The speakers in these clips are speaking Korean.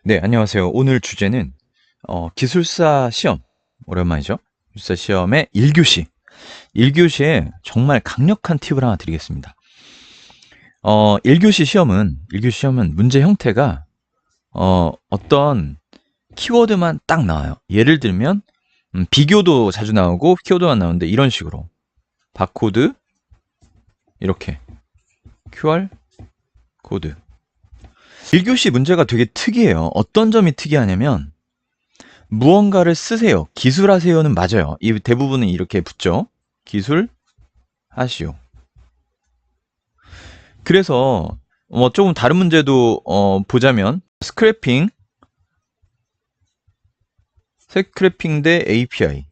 네, 안녕하세요. 오늘 주제는 기술사 시험, 오랜만이죠? 기술사 시험의 1교시. 1교시에 정말 강력한 팁을 하나 드리겠습니다. 1교시 시험은 문제 형태가 어떤 키워드만 딱 나와요. 예를 들면 비교도 자주 나오고 키워드만 나오는데 이런 식으로 바코드 이렇게 QR 코드. 1교시 문제가 되게 특이해요. 어떤 점이 특이하냐면 무언가를 쓰세요. 기술하세요는 맞아요. 이 대부분은 이렇게 붙죠. 기술하시오. 그래서 조금 다른 문제도 보자면 스크래핑 대 API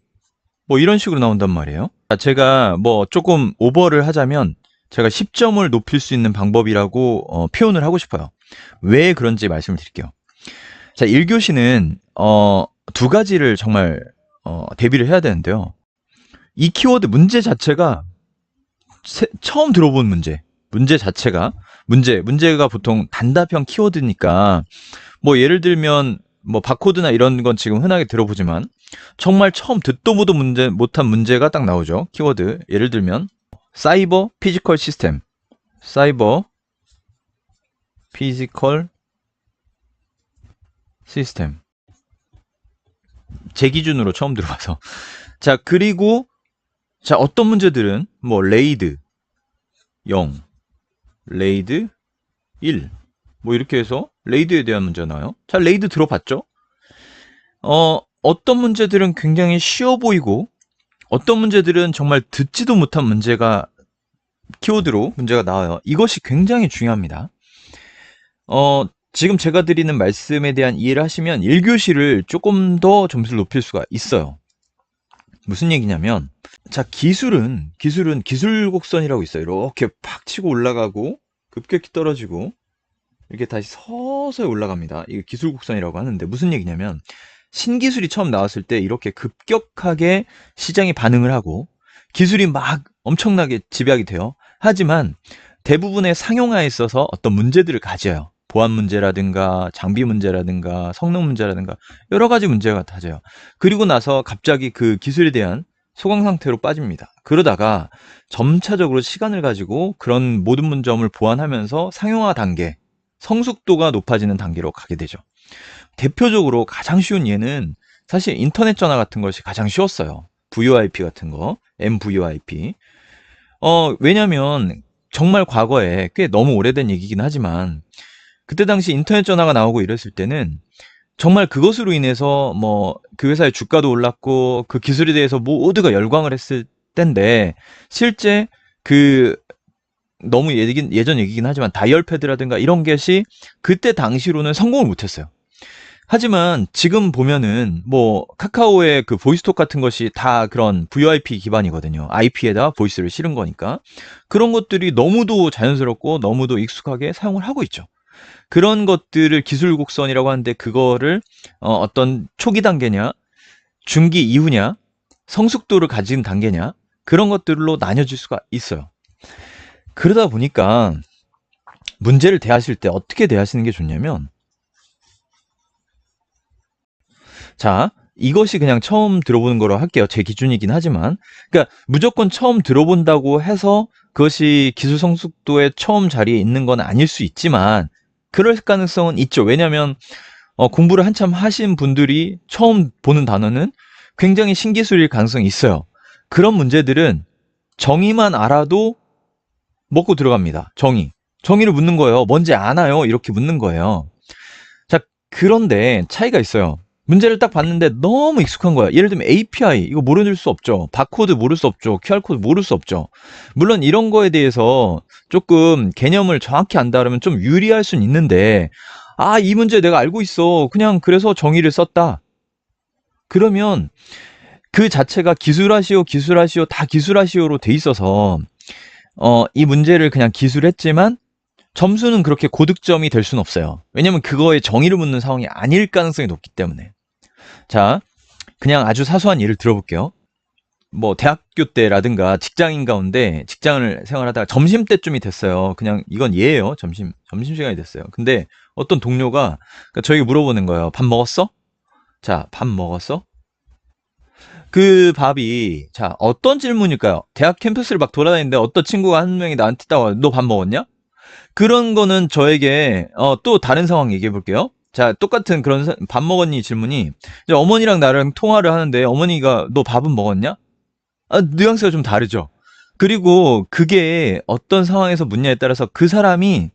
뭐 이런 식으로 나온단 말이에요. 제가 뭐 조금 오버를 하자면 제가 10점을 높일 수 있는 방법이라고 표현을 하고 싶어요. 왜 그런지 말씀을 드릴게요. 자, 1교시는 두 가지를 정말 대비를 해야 되는데요. 이 키워드 문제 자체가 처음 들어본 문제 자체가 문제가 보통 단답형 키워드니까 뭐 예를 들면 뭐 바코드나 이런 건 지금 흔하게 들어보지만 정말 처음 듣도 보도 못한 문제가 딱 나오죠. 키워드 예를 들면 사이버 피지컬 시스템, 사이버 피지컬 시스템. 제 기준으로 처음 들어봐서. 자, 그리고 자, 어떤 문제들은 뭐 레이드 0, 레이드 1, 뭐 이렇게 해서 레이드에 대한 문제가 나와요. 자, 레이드 들어봤죠? 어떤 문제들은 굉장히 쉬워 보이고 어떤 문제들은 정말 듣지도 못한 문제가 키워드로 문제가 나와요. 이것이 굉장히 중요합니다. 지금 제가 드리는 말씀에 대한 이해를 하시면 1교시를 조금 더 점수를 높일 수가 있어요. 무슨 얘기냐면 자, 기술은 기술 곡선이라고 있어요. 이렇게 팍 치고 올라가고 급격히 떨어지고 이렇게 다시 서서히 올라갑니다. 이게 기술 곡선이라고 하는데 무슨 얘기냐면 신기술이 처음 나왔을 때 이렇게 급격하게 시장이 반응을 하고 기술이 막 엄청나게 집약이 돼요. 하지만 대부분의 상용화에 있어서 어떤 문제들을 가져요. 보안 문제라든가 장비 문제라든가 성능 문제라든가 여러 가지 문제가 다져요. 그리고 나서 갑자기 그 기술에 대한 소강 상태로 빠집니다. 그러다가 점차적으로 시간을 가지고 그런 모든 문점을 보완하면서 상용화 단계, 성숙도가 높아지는 단계로 가게 되죠. 대표적으로 가장 쉬운 예는 사실 인터넷 전화 같은 것이 가장 쉬웠어요. VoIP 같은 거, MVoIP. 왜냐면 정말 과거에 꽤 너무 오래된 얘기긴 하지만 그때 당시 인터넷 전화가 나오고 이랬을 때는 정말 그것으로 인해서 뭐 그 회사의 주가도 올랐고 그 기술에 대해서 모두가 열광을 했을 때인데 실제 그 너무 예전 얘기긴 하지만 다이얼 패드라든가 이런 것이 그때 당시로는 성공을 못했어요. 하지만 지금 보면은 뭐 카카오의 그 보이스톡 같은 것이 다 그런 VoIP 기반이거든요. IP에다 보이스를 실은 거니까. 그런 것들이 너무도 자연스럽고 너무도 익숙하게 사용을 하고 있죠. 그런 것들을 기술 곡선이라고 하는데 그거를 어떤 초기 단계냐, 중기 이후냐, 성숙도를 가진 단계냐 그런 것들로 나뉘어질 수가 있어요. 그러다 보니까 문제를 대하실 때 어떻게 대하시는 게 좋냐면 자, 이것이 그냥 처음 들어보는 거로 할게요. 제 기준이긴 하지만. 그러니까 무조건 처음 들어본다고 해서 그것이 기술 성숙도의 처음 자리에 있는 건 아닐 수 있지만 그럴 가능성은 있죠. 왜냐하면 공부를 한참 하신 분들이 처음 보는 단어는 굉장히 신기술일 가능성이 있어요. 그런 문제들은 정의만 알아도 먹고 들어갑니다. 정의를 묻는 거예요. 뭔지 아나요? 이렇게 묻는 거예요. 자, 그런데 차이가 있어요. 문제를 딱 봤는데 너무 익숙한 거야. 예를 들면 API 이거 모를 수 없죠. 바코드 모를 수 없죠. QR코드 모를 수 없죠. 물론 이런 거에 대해서 조금 개념을 정확히 안다 그러면 좀 유리할 수는 있는데 이 문제 내가 알고 있어. 그냥 그래서 정의를 썼다. 그러면 그 자체가 기술하시오 다 기술하시오로 돼 있어서 이 문제를 그냥 기술했지만 점수는 그렇게 고득점이 될 수는 없어요. 왜냐면 그거에 정의를 묻는 상황이 아닐 가능성이 높기 때문에. 자, 그냥 아주 사소한 예를 들어볼게요. 뭐 대학교 때라든가 직장인 가운데 직장을 생활하다가 점심때쯤이 됐어요. 그냥 이건 예예요. 점심시간이 됐어요. 근데 어떤 동료가 그러니까 저에게 물어보는 거예요. 밥 먹었어? 자, 밥 먹었어? 그 밥이 자, 어떤 질문일까요? 대학 캠퍼스를 막 돌아다니는데 어떤 친구가 한 명이 나한테 딱 와요. 너 밥 먹었냐? 그런 거는 저에게 또 다른 상황 얘기해 볼게요. 자, 똑같은 그런 밥 먹었니 질문이 이제 어머니랑 나랑 통화를 하는데 어머니가 너 밥은 먹었냐? 뉘앙스가 좀 다르죠. 그리고 그게 어떤 상황에서 묻냐에 따라서 그 사람이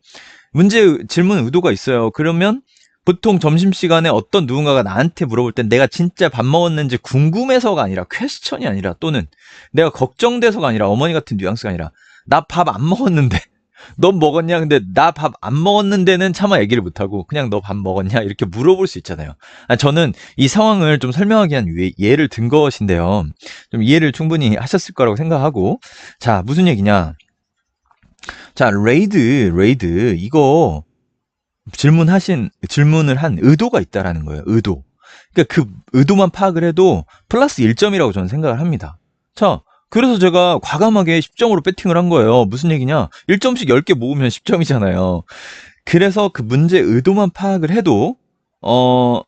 질문 의도가 있어요. 그러면 보통 점심시간에 어떤 누군가가 나한테 물어볼 땐 내가 진짜 밥 먹었는지 궁금해서가 아니라 퀘스천이 아니라 또는 내가 걱정돼서가 아니라 어머니 같은 뉘앙스가 아니라 나 밥 안 먹었는데 넌 먹었냐? 근데 나 밥 안 먹었는데는 차마 얘기를 못하고 그냥 너 밥 먹었냐? 이렇게 물어볼 수 있잖아요. 저는 이 상황을 좀 설명하기 위한 예를 든 것인데요. 좀 이해를 충분히 하셨을 거라고 생각하고 자, 무슨 얘기냐? 자, 레이드 이거 질문을 한 의도가 있다라는 거예요. 의도. 그러니까 그 의도만 파악을 해도 플러스 1점이라고 저는 생각을 합니다. 자, 그래서 제가 과감하게 10점으로 배팅을 한 거예요. 무슨 얘기냐? 1점씩 10개 모으면 10점이잖아요. 그래서 그 문제 의도만 파악을 해도 어,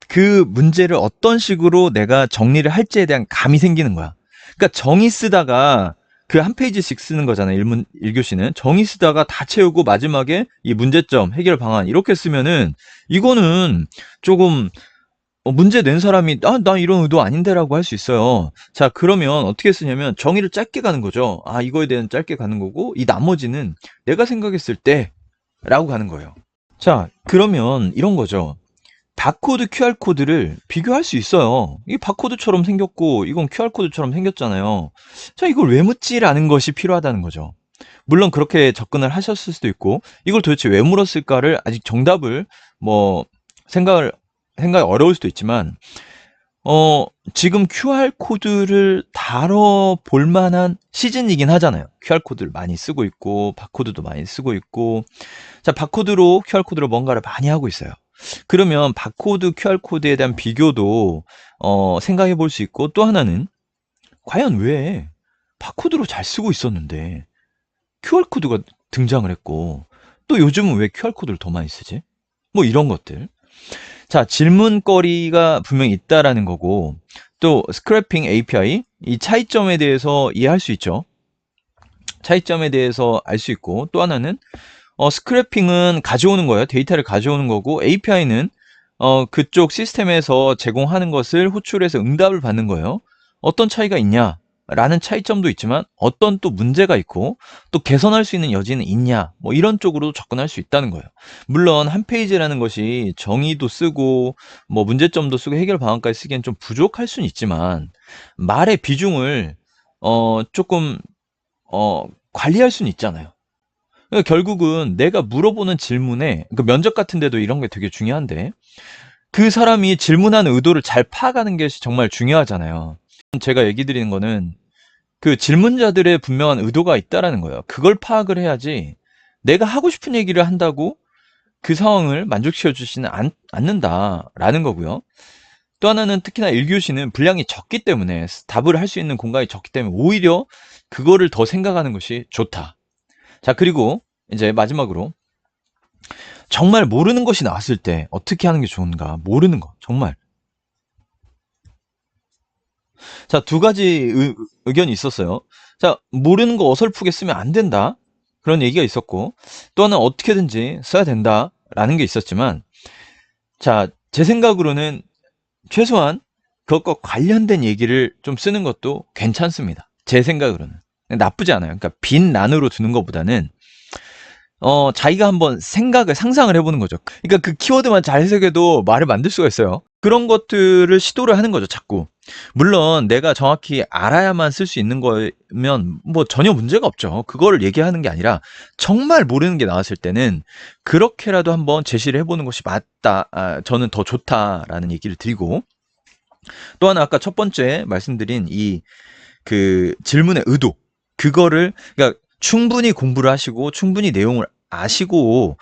그 문제를 어떤 식으로 내가 정리를 할지에 대한 감이 생기는 거야. 그러니까 정의 쓰다가 그 한 페이지씩 쓰는 거잖아요. 1교시는. 정의 쓰다가 다 채우고 마지막에 이 문제점, 해결 방안 이렇게 쓰면은 이거는 조금 문제 낸 사람이 나 이런 의도 아닌데라고 할 수 있어요. 자, 그러면 어떻게 쓰냐면 정의를 짧게 가는 거죠. 이거에 대한 짧게 가는 거고 이 나머지는 내가 생각했을 때라고 가는 거예요. 자, 그러면 이런 거죠. 바코드, QR코드를 비교할 수 있어요. 이게 바코드처럼 생겼고, 이건 QR코드처럼 생겼잖아요. 자, 이걸 왜 묻지라는 것이 필요하다는 거죠. 물론 그렇게 접근을 하셨을 수도 있고, 이걸 도대체 왜 물었을까를 아직 정답을 뭐, 생각이 어려울 수도 있지만, 지금 QR코드를 다뤄볼 만한 시즌이긴 하잖아요. QR코드를 많이 쓰고 있고, 바코드도 많이 쓰고 있고, 자, 바코드로, QR코드로 뭔가를 많이 하고 있어요. 그러면 바코드, QR코드에 대한 비교도 생각해 볼 수 있고 또 하나는 과연 왜 바코드로 잘 쓰고 있었는데 QR코드가 등장을 했고 또 요즘은 왜 QR코드를 더 많이 쓰지? 뭐 이런 것들. 자, 질문거리가 분명히 있다라는 거고 또 스크래핑 API 이 차이점에 대해서 이해할 수 있죠. 차이점에 대해서 알 수 있고 또 하나는 스크래핑은 가져오는 거예요. 데이터를 가져오는 거고 API는 그쪽 시스템에서 제공하는 것을 호출해서 응답을 받는 거예요. 어떤 차이가 있냐? 라는 차이점도 있지만 어떤 또 문제가 있고 또 개선할 수 있는 여지는 있냐? 뭐 이런 쪽으로도 접근할 수 있다는 거예요. 물론 한 페이지라는 것이 정의도 쓰고 뭐 문제점도 쓰고 해결 방안까지 쓰기엔 좀 부족할 수는 있지만 말의 비중을 조금 관리할 수는 있잖아요. 그러니까 결국은 내가 물어보는 질문에 그 면접 같은 데도 이런 게 되게 중요한데 그 사람이 질문하는 의도를 잘 파악하는 게 정말 중요하잖아요. 제가 얘기 드리는 거는 그 질문자들의 분명한 의도가 있다라는 거예요. 그걸 파악을 해야지 내가 하고 싶은 얘기를 한다고 그 상황을 만족시켜 주지는 않는다라는 거고요. 또 하나는 특히나 1교시는 분량이 적기 때문에 답을 할 수 있는 공간이 적기 때문에 오히려 그거를 더 생각하는 것이 좋다. 자, 그리고 이제 마지막으로 정말 모르는 것이 나왔을 때 어떻게 하는 게 좋은가? 모르는 거, 정말. 자, 두 가지 의견이 있었어요. 자, 모르는 거 어설프게 쓰면 안 된다. 그런 얘기가 있었고, 또 하나 어떻게든지 써야 된다. 라는 게 있었지만, 자, 제 생각으로는 최소한 그것과 관련된 얘기를 좀 쓰는 것도 괜찮습니다. 제 생각으로는. 나쁘지 않아요. 그러니까 빈 란으로 두는 것보다는 자기가 한번 상상을 해보는 거죠. 그러니까 그 키워드만 잘 해석해도 말을 만들 수가 있어요. 그런 것들을 시도를 하는 거죠, 자꾸. 물론 내가 정확히 알아야만 쓸 수 있는 거면 뭐 전혀 문제가 없죠. 그거를 얘기하는 게 아니라 정말 모르는 게 나왔을 때는 그렇게라도 한번 제시를 해보는 것이 맞다. 저는 더 좋다라는 얘기를 드리고 또 하나 아까 첫 번째 말씀드린 이 그 질문의 의도 그거를 그러니까 충분히 공부를 하시고 충분히 내용을 아시고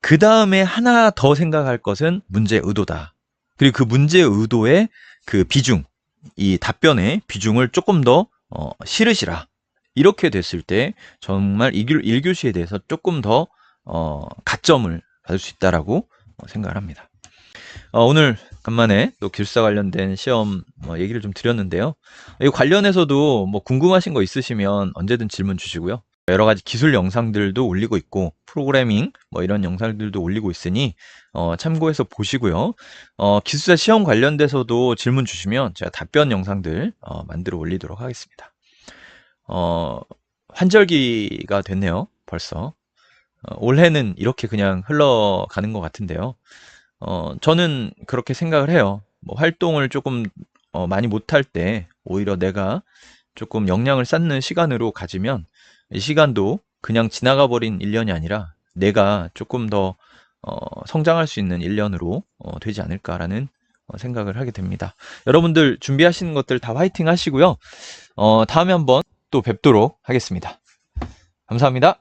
그 다음에 하나 더 생각할 것은 문제의 의도다. 그리고 그 문제의 의도의 그 비중 이 답변의 비중을 조금 더 실으시라. 이렇게 됐을 때 정말 1교시에 대해서 조금 더 가점을 받을 수 있다라고 생각을 합니다. 오늘 간만에 또 기술사 관련된 시험 얘기를 좀 드렸는데요. 이 관련해서도 뭐 궁금하신 거 있으시면 언제든 질문 주시고요. 여러 가지 기술 영상들도 올리고 있고 프로그래밍 뭐 이런 영상들도 올리고 있으니 참고해서 보시고요. 기술사 시험 관련돼서도 질문 주시면 제가 답변 영상들 만들어 올리도록 하겠습니다. 환절기가 됐네요. 벌써 올해는 이렇게 그냥 흘러가는 것 같은데요. 저는 그렇게 생각을 해요. 뭐 활동을 조금 많이 못할 때 오히려 내가 조금 역량을 쌓는 시간으로 가지면 이 시간도 그냥 지나가 버린 1년이 아니라 내가 조금 더 성장할 수 있는 1년으로 되지 않을까라는 생각을 하게 됩니다. 여러분들 준비하시는 것들 다 화이팅 하시고요. 다음에 한번 또 뵙도록 하겠습니다. 감사합니다.